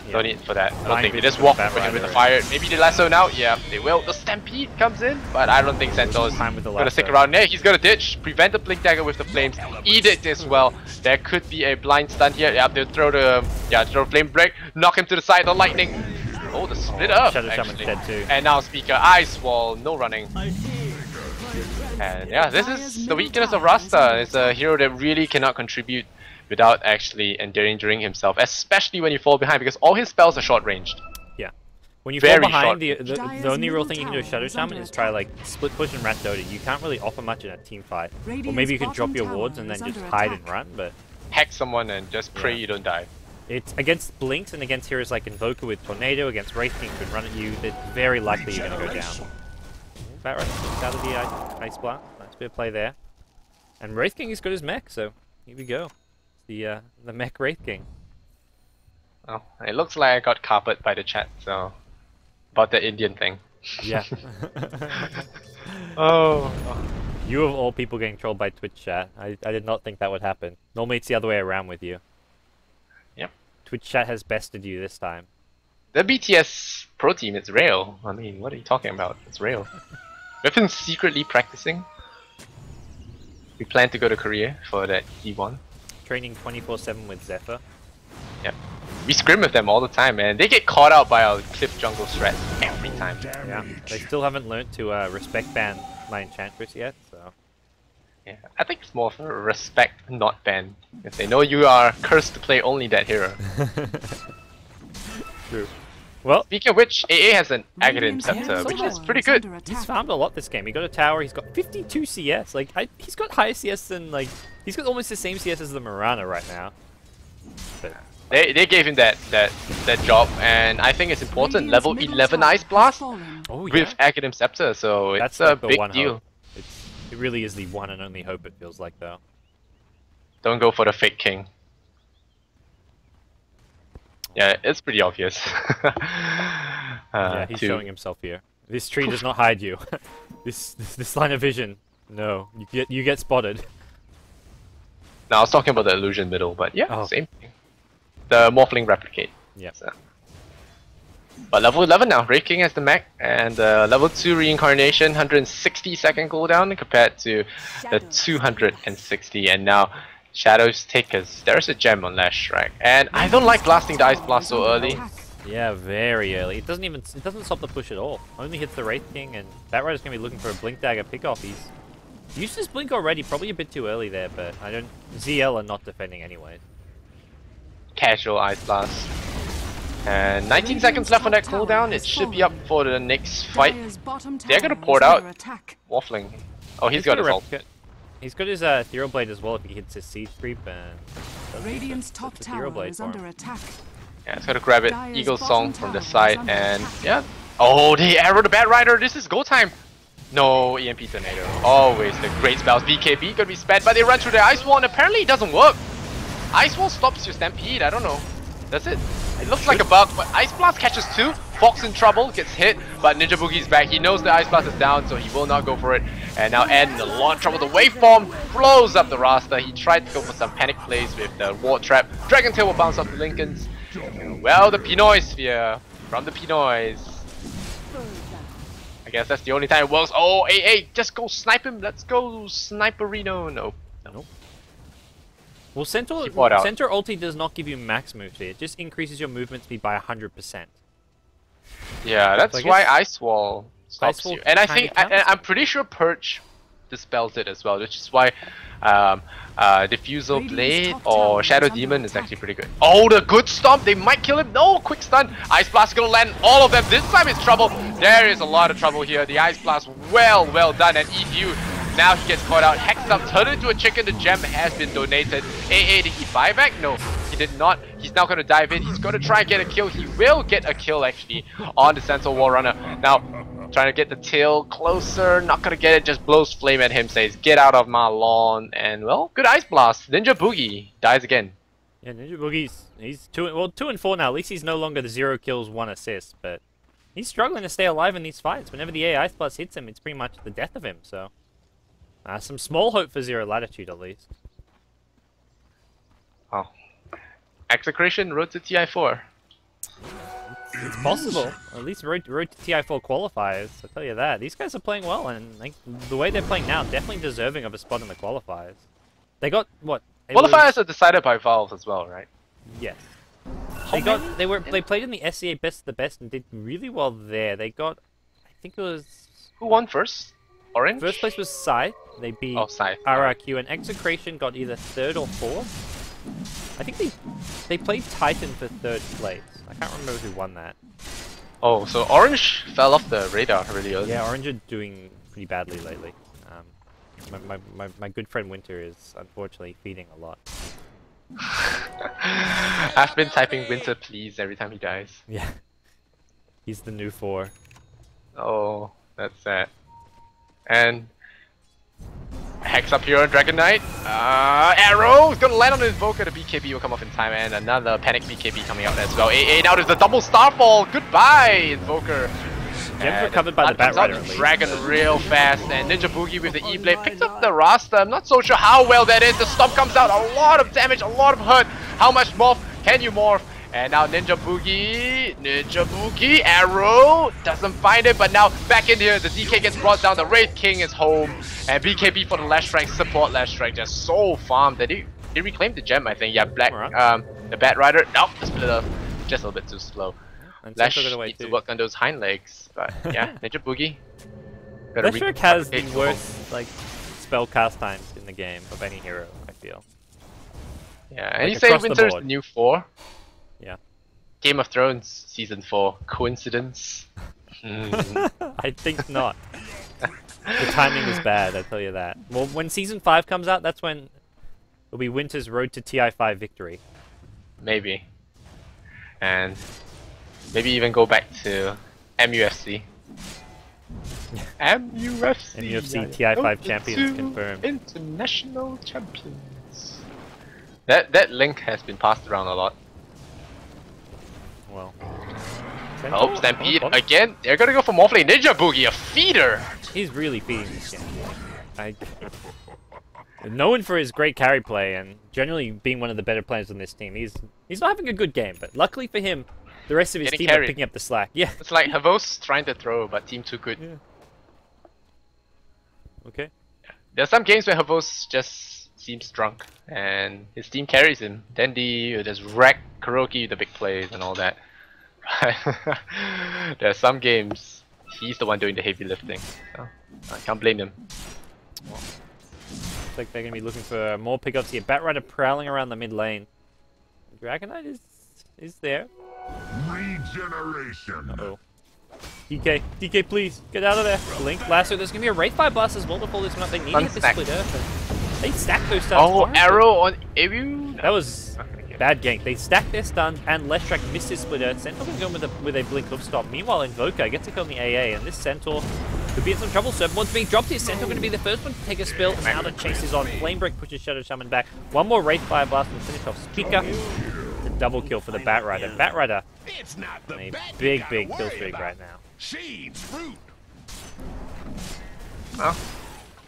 yeah. No need for that. I don't Flying think they vision just walk with over him with the Bat fire. Maybe the lasso now. Yeah, they will. The Stampede comes in, but I don't think Centaur is Time with the gonna stick lasso. around. Yeah, he's gonna ditch. Prevent the Blink Dagger with the flames. Eat it as well. There could be a blind stun here. Yeah, they'll throw the Flame Break. Knock him to the side. The lightning. Oh, the split up, Shadow Shaman's actually. dead too. And now Speaker, Ice Wall, no running. And yeah, this is the weakness of Rasta. It's a hero that really cannot contribute without actually endangering himself, especially when you fall behind, because all his spells are short-ranged. Yeah. When you Very fall behind, short. the only real thing you can do as Shadow Shaman is try like split push and Rat Dota. You can't really offer much in a team fight. Or maybe you can drop your wards and then just hide and run, but Hack someone and just pray you don't die. it's against Blinks and against heroes like Invoker with Tornado, against Wraith King who can run at you, it's very likely you're going to go down. Batrite just out of the Ice Blast. Nice bit of play there. And Wraith King is good as mech, so here we go. The mech Wraith King. Oh, it looks like I got carpet by the chat, so... About the Indian thing. Yeah. Oh. You of all people getting trolled by Twitch chat. I did not think that would happen. Normally it's the other way around with you. Yep. Twitch chat has bested you this time. The BTS pro team is real. I mean, what are you talking about? It's real. We've been secretly practicing. We plan to go to Korea for that E1. Training 24/7 with Zephyr. Yep. We scrim with them all the time, man. They get caught out by our cliff jungle strats every time. Yeah. They still haven't learned to respect ban my Enchantress yet, so... Yeah, I think it's more of a respect, not ban. If they know you are cursed to play only that hero. True. Well, Speaking of which, AA has an Aghanim Scepter, which is pretty good. he's farmed a lot this game. He got a tower, he's got 52 CS. Like, he's got higher CS than, like... He's got almost the same CS as the Mirana right now. But... They gave him that job, and I think it's important. Level 11 Ice Blast Oh, yeah. with Aghanim Scepter, so That's it's a like the big one deal. hope. It really is the one and only hope, it feels like, though. Don't go for the fake king. Yeah, it's pretty obvious. Yeah, he's showing himself here. This tree does not hide you. this line of vision. No, you get spotted. No, I was talking about the illusion middle, but yeah, Oh. same thing. The Morphling Replicate. Yep. So. But level 11 now, Wraith King has the mech, and level 2 Reincarnation, 160 second cooldown compared to the 260, and now Shadows Takers. There's a gem on last strike, and I don't like blasting the Ice Blast so early. Yeah, very early. It doesn't stop the push at all. Only hits the Wraith King, and Batrider's gonna be looking for a Blink Dagger pickoff. He's used his Blink already, probably a bit too early there, but I don't. ZL are not defending anyway. Casual Ice Blast. And 19 seconds left on that cooldown. It should be up for the next fight. They're gonna pour it out. Waffling. Oh, he's got his ult. He's got his Ethereal Blade as well if he hits his Siege Creep, and Radiant's top tower is under attack. Yeah, it's gotta grab it. Eagle Song from the side, and yeah. Oh, they arrow the Batrider. This is go time. No, EMP Tornado. Always the great spells. BKB gonna be sped, but they run through the Ice Wall, and apparently it doesn't work. Ice Wall stops your Stampede. I don't know. That's it. It looks like a bug, but Ice Blast catches two. Fox in trouble, gets hit, but Ninja Boogie's back. He knows the Ice Blast is down, so he will not go for it. And now Ed in a lot of trouble. The waveform blows up the Rasta. He tried to go for some panic plays with the Ward Trap. Dragon Tail will bounce off the Lincolns. Well, the Pinoy Sphere from the Pinoys. I guess that's the only time it works. Oh, hey, just go snipe him. Let's go Sniperino. No. Well, Centaur ulti does not give you max move speed. It just increases your movement speed by 100%. Yeah, that's So why Ice Wall stops Ice Wall you. And I kinda think counts I'm pretty sure Purge dispels it as well, which is why Diffusal Blade or Shadow Demon is actually pretty good. Oh, the good stomp! They might kill him. No, quick stun. Ice Blast is gonna land all of them. This time it's trouble. There is a lot of trouble here. The Ice Blast, well done. And EQ. Now he gets caught out, hexed up, turned into a chicken. The gem has been donated. AA, did he buy back? No, he did not. He's now going to dive in. He's going to try and get a kill. He will get a kill actually on the Sentinel War Runner. Now, trying to get the tail closer. Not going to get it. Just blows flame at him. Says, get out of my lawn. And well, good Ice Blast. Ninja Boogie dies again. Yeah, Ninja Boogie's he's 2 and 4 now. At least he's no longer the 0 kills 1 assist, but he's struggling to stay alive in these fights. Whenever the AI Ice Blast hits him, it's pretty much the death of him. So. Some small hope for Zero Latitude, at least. Oh. Execration, road to TI4. It's possible. At least road to TI4 qualifiers, I'll tell you that. These guys are playing well, and like, the way they're playing now, definitely deserving of a spot in the qualifiers. They got, what? Qualifiers are decided by Valve as well, right? Yes. They played in the SCA Best of the Best and did really well there. They got, I think it was. Who won first? Orange? First place was Scythe. They beat RRQ, and Execration got either third or fourth. I think they played Titan for third place. I can't remember who won that. Oh, so Orange fell off the radar really early. Yeah, Orange are doing pretty badly lately. My good friend Winter is unfortunately feeding a lot. I've been typing Winter please every time he dies. Yeah. He's the new 4. Oh, that's sad. And Hex up here on Dragon Knight. Arrow is gonna land on his Invoker. The BKB will come off in time, and another Panic BKB coming out as well. AA now there's a double Starfall. Goodbye, Invoker. Gems recovered by the Bat Rider. Dragon real fast, and Ninja Boogie with the E-Blade picks up the Rasta. I'm not so sure how well that is. The Stomp comes out, a lot of damage, a lot of hurt. How much morph can you morph? And now Ninja Boogie, Arrow doesn't find it, but now back in here, the DK gets brought down, the Wraith King is home, and BKB for the last strike, support last strike, just so farmed. Did he reclaim the gem, I think? Yeah, the Bat Rider, nope, the Splitter, just a little bit too slow. And Lash needs to work on those hind legs, but yeah, Ninja Boogie. Lashrak has the worst spell cast times in the game of any hero, I feel. Yeah, and you say Winter's the new 4? Yeah. Game of Thrones Season 4. Coincidence? I think not. The timing is bad, I tell you that. Well, when Season 5 comes out, that's when it'll be Winter's road to TI5 victory. Maybe. And maybe even go back to MUFC. MUFC TI5 champions confirmed. International champions. That link has been passed around a lot. Well. Oh, Stampede again. They're gonna go for Morphling Ninja Boogie, a feeder. He's really feeding this game. Known for his great carry play and generally being one of the better players on this team. He's not having a good game, but luckily for him, the rest of his team are picking up the slack. Yeah. It's like Havos trying to throw, but team too good. Yeah. Okay. Yeah. There are some games where Havos just seems drunk and his team carries him. Dandy just wreck Kuroki the big plays and all that. There are some games he's the one doing the heavy lifting. So I can't blame him. Well, looks like they're gonna be looking for more pickups here. Bat Rider prowling around the mid lane. Dragon Knight is there. Regeneration. Uh-oh. DK, please, get out of there. Blink, Lasso, there's gonna be a Wraithfire Blast as well to pull this one up. They need to get this split earth. They stacked those stuns. Oh, Arrow on Abu? That was bad gank. They stacked their stuns and Leshrak missed his split earth. Centaur can go with a blink hoof stop. Meanwhile, Invoker gets to kill on the AA, and this Centaur could be in some trouble. Serpent's being dropped here. Centaur going to be the first one to take a spill, and now the chase is on. Flamebreak pushes Shadow Shaman back. One more Wraithfire Blast will finish off Speaker. The double kill for the Bat Rider. Bat Rider on a big kill streak right now. Well,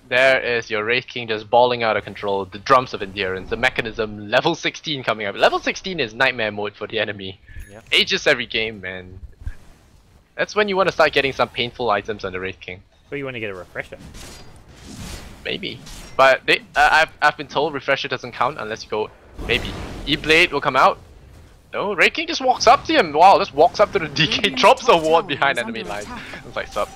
there is your Wraith King just balling out of control. The drums of endurance, the mechanism, level 16 coming up. Level 16 is nightmare mode for the enemy. Yep. Ages every game, man. That's when you want to start getting some painful items on the Wraith King. So you want to get a refresher? Maybe, but I've been told refresher doesn't count unless you go. Maybe E-Blade will come out. No, Wraith King just walks up to him. Wow, just walks up to the DK, drops a ward behind enemy line. It's like sup.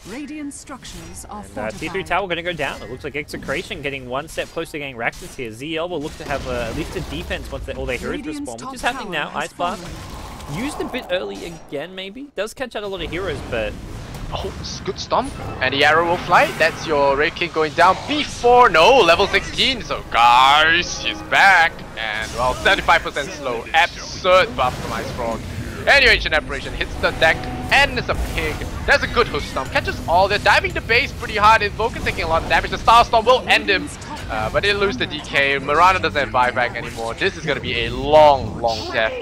Radiant structures are T3 tower going to go down. It looks like Execration getting one step closer to getting Raxus here. ZL will look to have at least a defense once all their heroes respawn, which is happening now. Ice Blast used a bit early again, maybe. Does catch out a lot of heroes, but... Oh, good stomp. And the arrow will fly. That's your Wraith King going down before... No, level 16. So guys, he's back. And well, 75% slow. Absurd buff from Ice Frog. And your Ancient Apparition hits the deck. And it's a pig. That's a good hoof stomp. Catches all. They're diving the base pretty hard. Invoker taking a lot of damage. The Star Storm will end him. But they lose the DK. Mirana doesn't have buyback anymore. This is going to be a long death.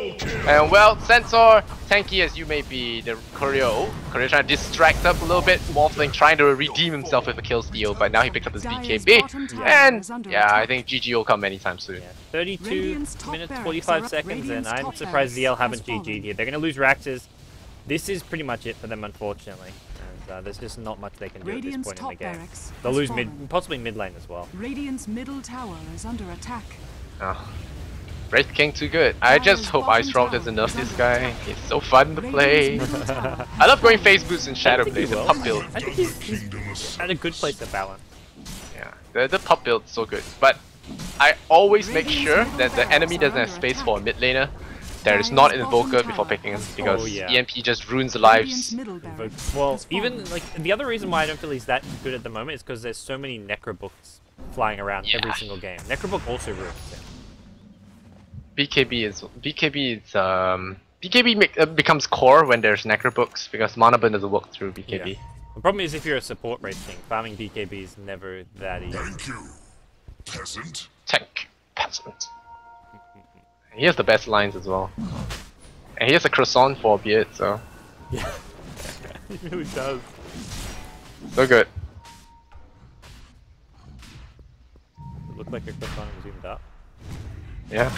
And well, Centaur, tanky as you may be, the Courier trying to distract up a little bit. Morphling trying to redeem himself with a kill steal, but now he picks up his DKB. And yeah, I think GG will come anytime soon. Yeah, 32 minutes, 45 seconds, and I'm surprised ZL haven't GG'd here. They're going to lose Raxus. This is pretty much it for them, unfortunately. There's just not much they can do at this point in the game. They'll lose possibly mid lane as well. Radiant's middle tower is under attack. Oh. Wraith King too good. I just hope Ice Rock doesn't nerf this guy. He's so fun to play. I love going phase boots in Shadow Blade, the pup build. I think he's at a good place to balance. Yeah, the pup build's so good. But I always make sure that the enemy doesn't have space for a mid laner. There is not an Invoker before picking him, because EMP just ruins the lives. Well, even like the other reason why I don't feel he's that good at the moment is because there's so many Necrobooks flying around every single game. Necrobook also ruins him. BKB becomes core when there's Necrobooks, because Mana Burn doesn't work through BKB. Yeah. The problem is if you're a support Wraith King, farming BKB is never that easy. Thank you, peasant. Tank peasant. He has the best lines as well. And he has a croissant for a beard, so... Yeah, he really does. So good. It looked like a croissant zoomed up. Yeah.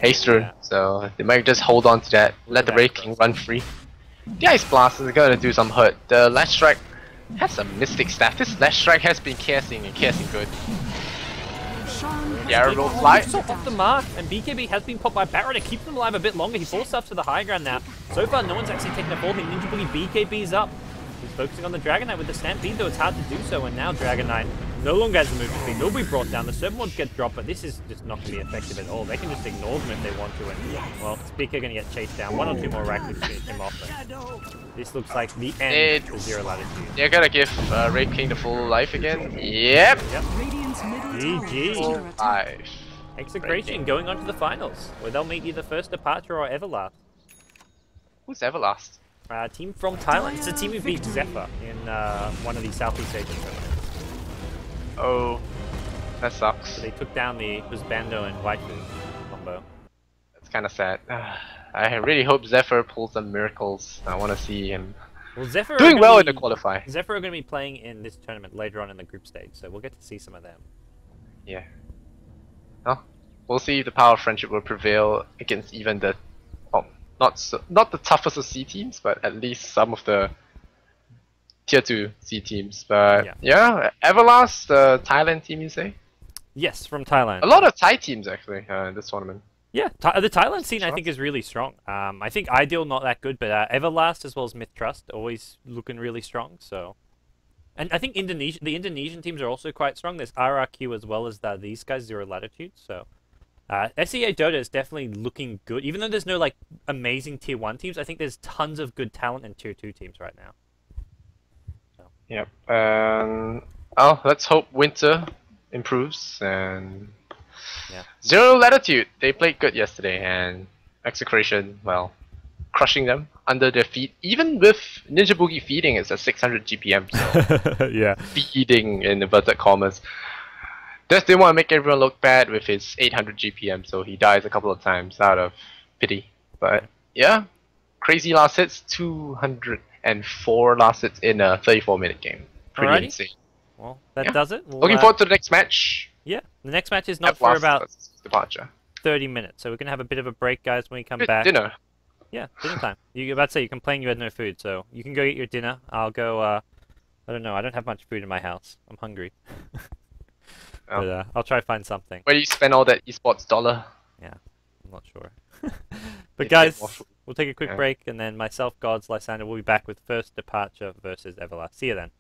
Haste rune, so they might just hold on to that, let the Wraith King run free. The Ice Blast is gonna do some hurt. The Last Strike has some Mystic Staff. This Last Strike has been casting and casting good. The arrow will fly. So off the mark, and BKB has been popped by Barrow to keep them alive a bit longer. He forced stuff to the high ground now. So far, no one's actually taken a fall. Ninja Boogie BKB's up. He's focusing on the Dragon Knight with the Stampede, though it's hard to do so. And now Dragon Knight no longer has the movement speed. Nobody brought down. The server mods get dropped, but this is just not going to be effective at all. They can just ignore them if they want to. And well, Speaker going to get chased down. One or two more racks to finish him off. And this looks like the end of Zero Latitude. They're gonna give Wraith King the full life again. Yep. GG. 5. Execration going on to the finals, where they'll meet either First Departure or Everlast. Who's Everlast? Team from Thailand. It's a team who beat Zephyr in one of the Southeast Asian tournaments. Oh, that sucks. So they took down the Bando and Whitefoot combo. That's kind of sad. I really hope Zephyr pulls some miracles. I want to see him Well, Zephyr doing well in the qualify. Zephyr are going to be playing in this tournament later on in the group stage, so we'll get to see some of them. Yeah. Well, we'll see if the power of friendship will prevail against even the, not the toughest of C teams, but at least some of the tier 2 C teams. But yeah, Everlast, the Thailand team, you say? Yes, from Thailand. A lot of Thai teams actually in this tournament. Yeah, the Thailand scene I think is really strong. I think Ideal not that good, but Everlast as well as Myth Trust always looking really strong. So, and I think the Indonesian teams are also quite strong. There's RRQ as well as these guys, Zero Latitude. So, SEA Dota is definitely looking good. Even though there's no like amazing tier 1 teams, I think there's tons of good talent in tier 2 teams right now. So. Yep. Oh, let's hope Winter improves and. Yeah. Zero Latitude, they played good yesterday, and Execration, well, crushing them under their feet. Even with Ninja Boogie feeding, it's at 600 GPM, so yeah. Feeding in inverted commas. Just didn't want to make everyone look bad with his 800 GPM, so he dies a couple of times out of pity. But yeah, crazy last hits, 204 last hits in a 34-minute game. Pretty insane. Well, that does it. We'll, looking forward to the next match. Yeah, the next match is not for about Departure. 30 minutes, so we're going to have a bit of a break, guys, when we come back. Dinner. Yeah, dinner time. You're about to say you complained you had no food, so you can go eat your dinner. I'll go, I don't know, I don't have much food in my house. I'm hungry. But I'll try to find something. Where do you spend all that esports dollar? Yeah, I'm not sure. But guys, we'll take a quick break, and then myself, Gods, Lysander will be back with First Departure versus Everlast. See you then.